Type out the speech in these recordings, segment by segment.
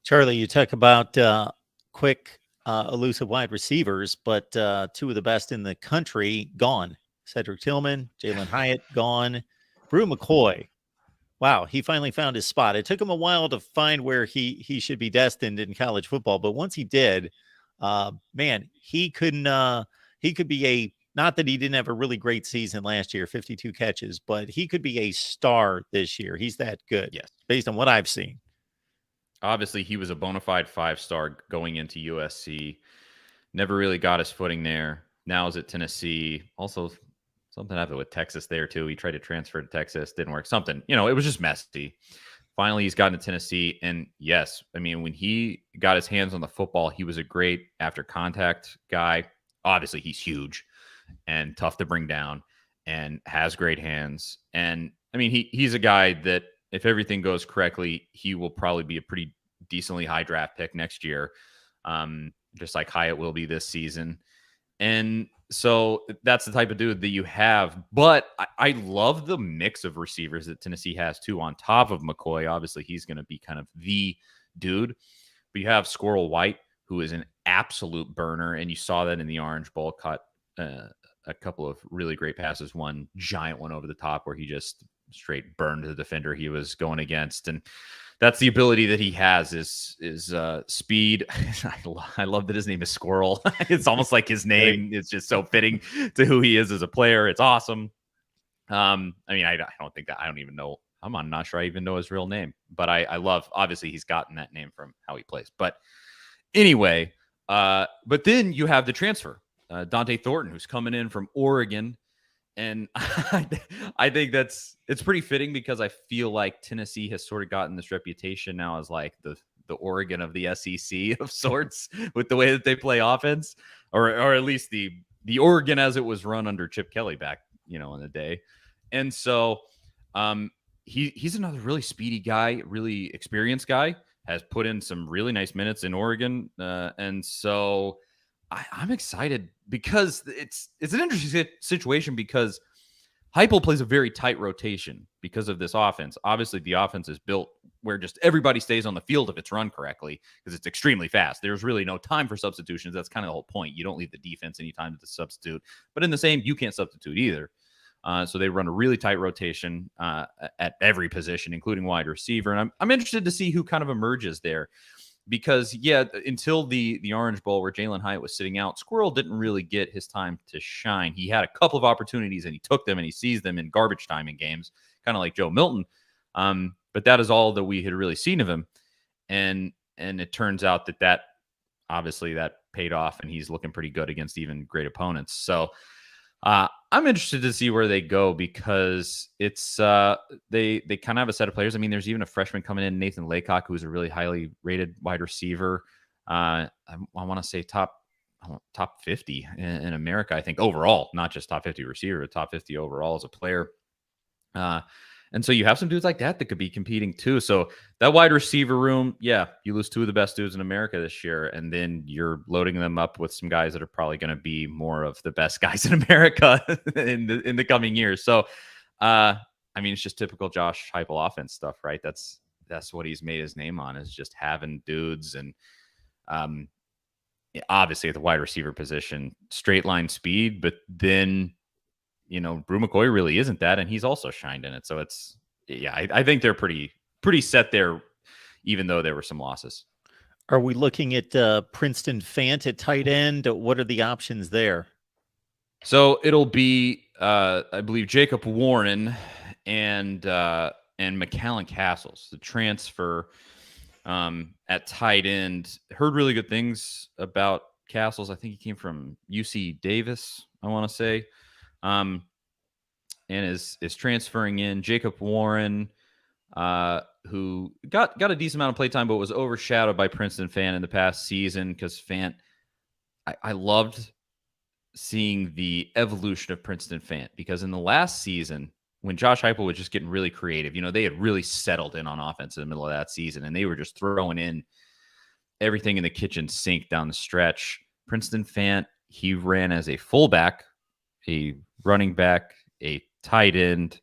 Charlie, you talk about quick, elusive wide receivers, but two of the best in the country gone. Cedric Tillman, Jalen Hyatt gone. Brew McCoy, wow, he finally found his spot. It took him a while to find where he should be destined in college football, but once he did, man, he could be a, not that he didn't have a really great season last year, 52 catches, but he could be a star this year. He's that good, Yes. based on what I've seen. Obviously, he was a bona fide 5-star going into USC. Never really got his footing there. Now is at Tennessee. Also, something happened with Texas there, too. He tried to transfer to Texas. Didn't work. Something, it was just messy. Finally, he's gotten to Tennessee. And yes, I mean, when he got his hands on the football, he was a great after contact guy. Obviously, he's huge and tough to bring down and has great hands. And I mean, he's a guy that if everything goes correctly, he will probably be a pretty decently high draft pick next year, just like Hyatt will be this season. And so that's the type of dude that you have. But I love the mix of receivers that Tennessee has, too, on top of McCoy. Obviously, he's going to be kind of the dude. But you have Squirrel White, who is an absolute burner. And you saw that in the Orange Bowl, caught a couple of really great passes, one giant one over the top where he just straight burned the defender he was going against. And that's the ability that he has is speed. I love that his name is Squirrel. It's almost like his name is just so fitting to who he is as a player. It's awesome. I mean, I don't think that, I don't even know. I'm not sure I even know his real name, but I love, obviously he's gotten that name from how he plays. But anyway, but then you have the transfer, Dante Thornton, who's coming in from Oregon. And I think it's pretty fitting because I feel like Tennessee has sort of gotten this reputation now as like the Oregon of the SEC of sorts with the way that they play offense, or at least the Oregon as it was run under Chip Kelly back, in the day. And so he's another really speedy guy, really experienced guy, has put in some really nice minutes in Oregon. And so I'm excited because it's an interesting situation because Heupel plays a very tight rotation because of this offense. Obviously, the offense is built where just everybody stays on the field if it's run correctly because it's extremely fast. There's really no time for substitutions. That's kind of the whole point. You don't leave the defense any time to substitute. But in the same, you can't substitute either. So they run a really tight rotation at every position, including wide receiver. And I'm interested to see who kind of emerges there. Because, yeah, until the Orange Bowl where Jalen Hyatt was sitting out, Squirrel didn't really get his time to shine. He had a couple of opportunities, and he took them, and he seized them in garbage time in games, kind of like Joe Milton. But that is all that we had really seen of him. And it turns out that obviously that paid off, and he's looking pretty good against even great opponents. So I'm interested to see where they go because it's they kind of have a set of players. I mean, there's even a freshman coming in, Nathan Laycock, who's a really highly rated wide receiver. I want to say top 50 in America, I think, overall, not just top 50 receiver, but top 50 overall as a player. And so you have some dudes like that could be competing too. So that wide receiver room, yeah, you lose two of the best dudes in America this year, and then you're loading them up with some guys that are probably going to be more of the best guys in America in the coming years. So, I mean, it's just typical Josh Heupel offense stuff, right? That's what he's made his name on, is just having dudes. And obviously at the wide receiver position, straight line speed, but then Brew McCoy really isn't that, and he's also shined in it. So it's, yeah, I think they're pretty set there, even though there were some losses. Are we looking at Princeton Fant at tight end? What are the options there? So it'll be, I believe, Jacob Warren and McAllen Castles, the transfer at tight end. Heard really good things about Castles. I think he came from UC Davis, I want to say. And is transferring in. Jacob Warren, who got a decent amount of play time, but was overshadowed by Princeton Fant in the past season because Fant, I loved seeing the evolution of Princeton Fant because in the last season, when Josh Heupel was just getting really creative, they had really settled in on offense in the middle of that season, and they were just throwing in everything in the kitchen sink down the stretch. Princeton Fant, he ran as a fullback, a running back, a tight end,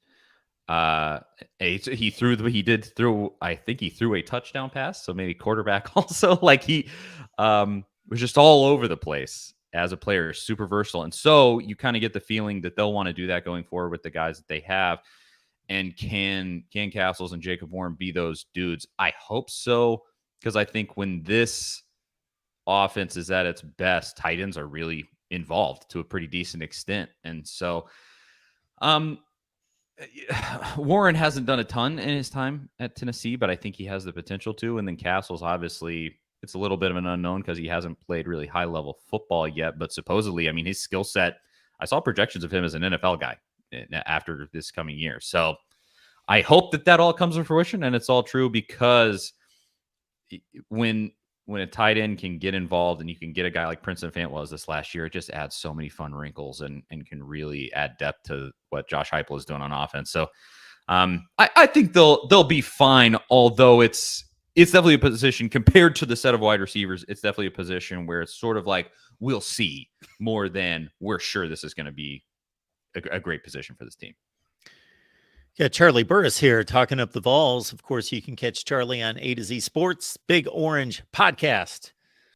He threw I think he threw a touchdown pass, so maybe quarterback also. Like he was just all over the place as a player, super versatile. And so you kind of get the feeling that they'll want to do that going forward with the guys that they have. And can Castles and Jacob Warren be those dudes? I hope so, because I think when this offense is at its best, tight ends are really involved to a pretty decent extent. And so Warren hasn't done a ton in his time at Tennessee, but I think he has the potential to. And then Castles, obviously, it's a little bit of an unknown because he hasn't played really high level football yet. But supposedly, I mean, his skill set, I saw projections of him as an NFL guy after this coming year. So I hope that all comes to fruition and it's all true, because when a tight end can get involved and you can get a guy like Princeton Fant was this last year, it just adds so many fun wrinkles and can really add depth to what Josh Heupel is doing on offense. So I think they'll be fine, although it's definitely a position compared to the set of wide receivers. It's definitely a position where it's sort of like, we'll see, more than we're sure this is going to be a great position for this team. Yeah, Charlie Burris here talking up the Vols. Of course, you can catch Charlie on A to Z Sports, Big Orange Podcast.